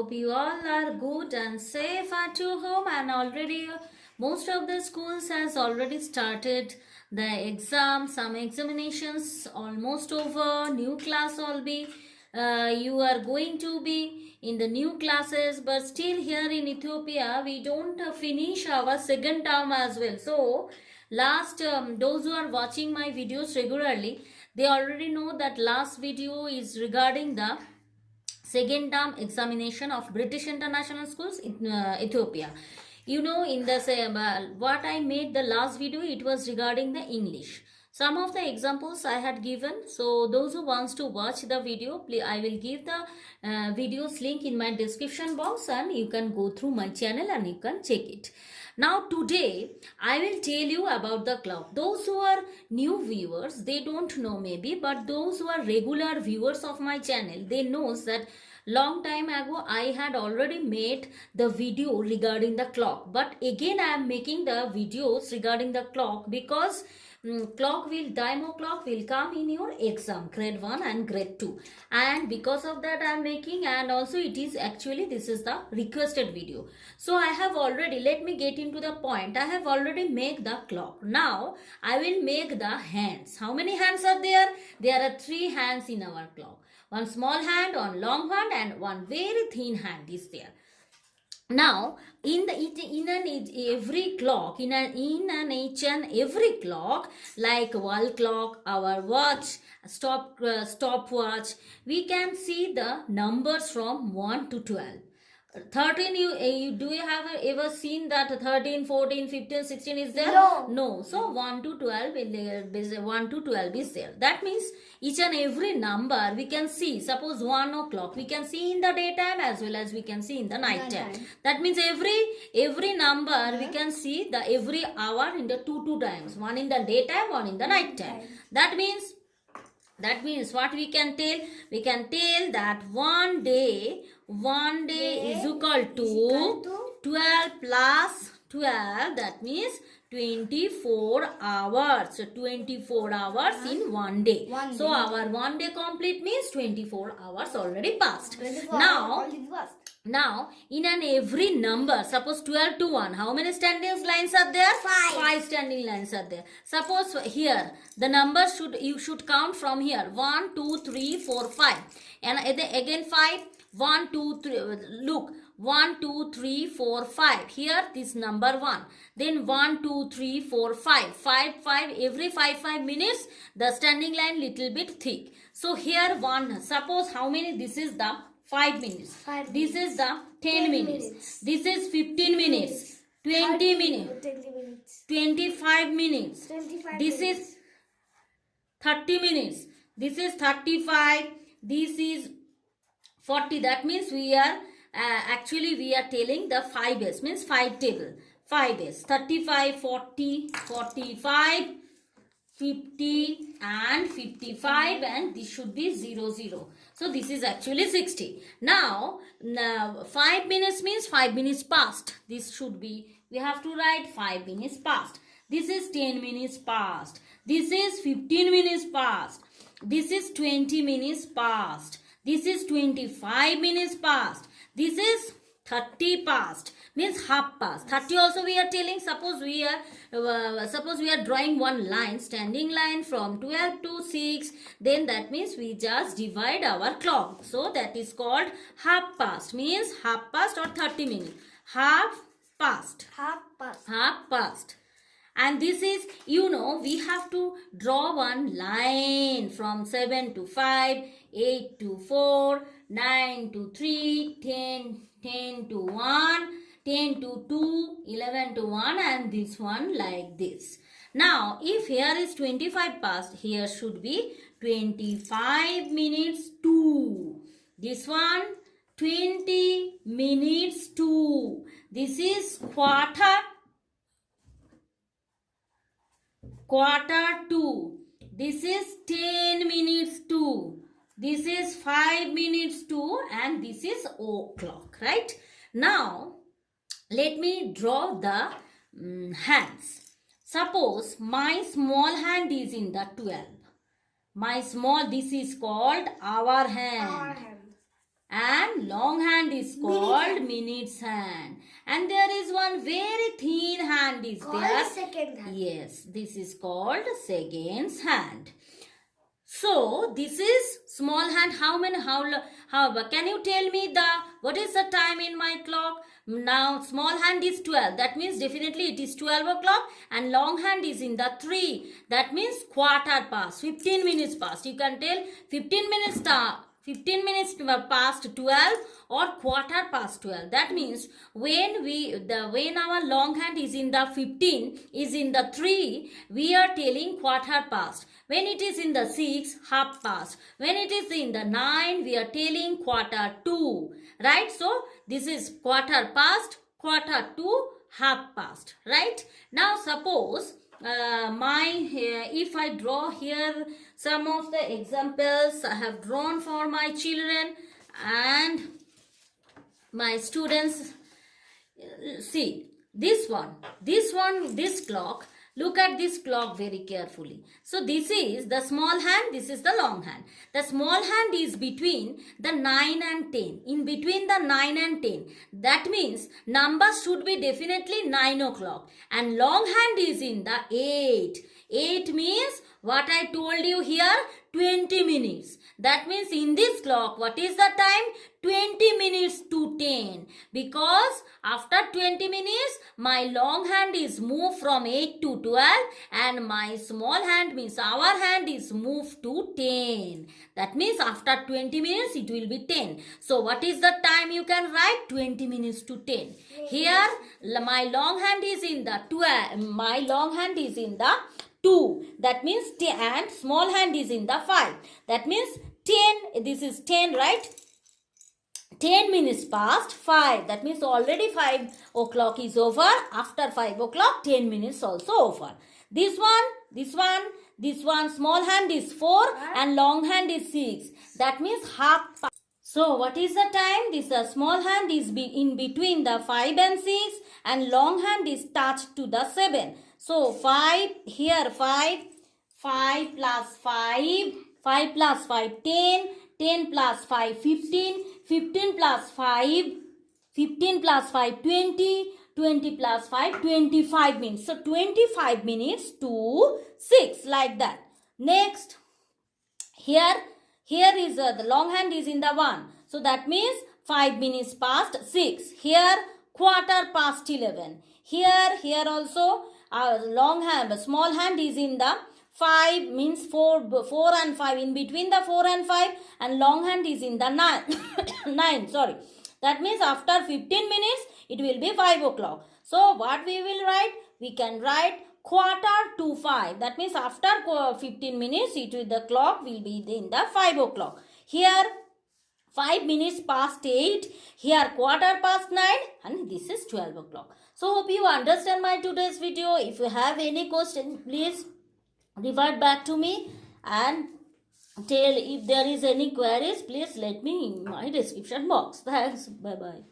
hope you all are good and safe at your home, and already most of the schools has already started the exam. Some examinations almost over. New class will be you are going to be in the new classes, but still here in Ethiopia we don't finish our second term as well. So last those who are watching my videos regularly, they already know that last video is regarding the second term examination of British International Schools in Ethiopia. You know, in the same what I made the last video, it was regarding the English. Some of the examples I had given. So those who wants to watch the video, please, I will give the videos link in my description box, and you can go through my channel and you can check it. Now today I will tell you about the clock. Those who are new viewers, they don't know maybe, but those who are regular viewers of my channel, they knows that long time ago I had already made the video regarding the clock, but again I am making the videos regarding the clock because demo clock will come in your exam grade 1 and grade 2, and because of that I am making, and also it is actually this is the requested video. So I have already, let me get into the point, I have already made the clock. Now I will make the hands. How many hands are there? There are 3 hands in our clock. One small hand, one long hand, and one very thin hand is there. Now in every clock, in each and every clock, like wall clock, our watch, stopwatch, we can see the numbers from 1 to 12. 13, do you have ever seen that 13, 14, 15, 16 is there? No. So 1 to 12 is there. That means each and every number we can see. Suppose 1 o'clock we can see in the daytime as well as we can see in the night time. That means every number we can see the every hour in the two times. One in the daytime, one in the night time. That means what we can tell? We can tell that one day is equal to 12 plus 12. That means 24 hours. So 24 hours in one day. So our one day complete means 24 hours already passed. Now, in an every number, suppose 12 to 1, how many standing lines are there? 5 standing lines are there. Suppose here, the numbers you should count from here. 1, 2, 3, 4, 5. And again 5, 1, 2, 3, look. 1, 2, 3, 4, 5. Here, this number 1. Then 1, 2, 3, 4, 5. 5, every 5 minutes, the standing line little bit thick. So here 1, suppose how many, this is the 5 minutes. This is the 10 minutes. This is 15 minutes. 20 minutes. 25 minutes. This is 30 minutes. This is 35. This is 40. That means we are actually we are telling the 5s, means 5 table. 5s. 35, 40, 45, 50 and 55, and this should be 00. So this is actually 60. Now 5 minutes means 5 minutes past. This should be, we have to write 5 minutes past. This is 10 minutes past. This is 15 minutes past. This is 20 minutes past. This is 25 minutes past. This is 30 past, means half past. 30 also we are telling. Suppose we are drawing one line, standing line from 12 to 6, then that means we just divide our clock. So that is called half past, means half past or 30 minutes. Half past. And this is, you know, we have to draw one line from 7 to 5, 8 to 4, 9 to 3, 10 to 1, 10 to 2, 11 to 1, and this one like this. Now, if here is 25 past, here should be 25 minutes to. This one, 20 minutes to. This is quarter to. This is 10 minutes to. This is 5 minutes to, and this is o'clock, right? Now, let me draw the hands. Suppose my small hand is in the 12. This is called our hand. and long hand is called minutes hand. And there is one very thin hand is there. Second hand. Yes, this is called seconds hand. So this is small hand. How can you tell me what is the time in my clock? Now small hand is 12. That means definitely it is 12 o'clock, and long hand is in the 3. That means quarter past, 15 minutes past. You can tell 15 minutes past 12 or quarter past 12. That means when our long hand is in the 15, is in the 3, we are telling quarter past. When it is in the 6, half past. When it is in the 9, we are telling quarter to. Right? So this is quarter past, quarter to, half past. Right? Now suppose if I draw here some of the examples I have drawn for my children and my students. See this clock. Look at this clock very carefully. So this is the small hand, this is the long hand. The small hand is between the 9 and 10. In between the 9 and 10. That means numbers should be definitely 9 o'clock. And long hand is in the 8. 8 means what I told you here, 20 minutes. That means in this clock, what is the time? 20 minutes to 10. Because after 20 minutes, my long hand is moved from 8 to 12 and my small hand means our hand is moved to 10. That means after 20 minutes, it will be 10. So what is the time you can write? 20 minutes to 10. Here, my long hand is in the 12. My long hand is in the 2. That means 10 and small hand is in the 5. That means 10. This is 10, right? 10 minutes past 5. That means already 5 o'clock is over. After 5 o'clock, 10 minutes also over. This one, small hand is 4 and long hand is 6. That means half past. So what is the time? This small hand is in between the 5 and 6 and long hand is touched to the 7. So 5, here 5 plus 5, 5 plus 5, 10, 10 plus 5, 15, 15 plus 5, 15 plus 5, 20, 20 plus 5, 25 minutes. So 25 minutes to 6, like that. Next, here is the long hand is in the 1. So that means 5 minutes past 6. Here quarter past 11. Here also long hand, small hand is in the 5 means 4 and 5, in between the 4 and 5, and long hand is in the 9. Sorry. That means after 15 minutes, it will be 5 o'clock. So what we will write? We can write quarter to 5. That means after 15 minutes, the clock will be in the 5 o'clock. Here 5 minutes past 8, here quarter past 9, and this is 12 o'clock. So hope you understand my today's video. If you have any question, please revert back to me and tell if there is any queries, please let me in my description box. Thanks. Bye bye.